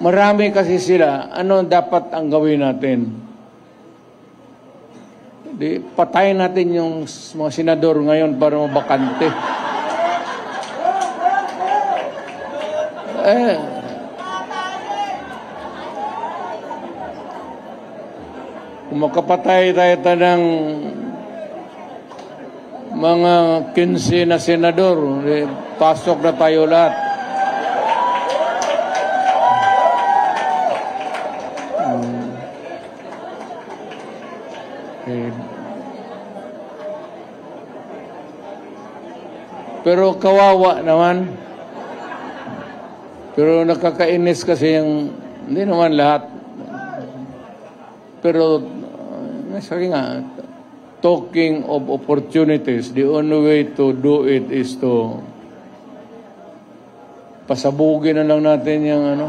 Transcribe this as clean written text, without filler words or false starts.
marami kasi sila, ano dapat ang gawin natin? Di, patayin natin yung mga senador ngayon para mabakante. Kung makapatay tayo ng mga 15 na senador, pasok na tayo lahat. Pero kawawa naman. Pero nakakainis kasi yung, hindi naman lahat. Pero, sabi nga, talking of opportunities, the only way to do it is to pasabugin na lang natin yung ano.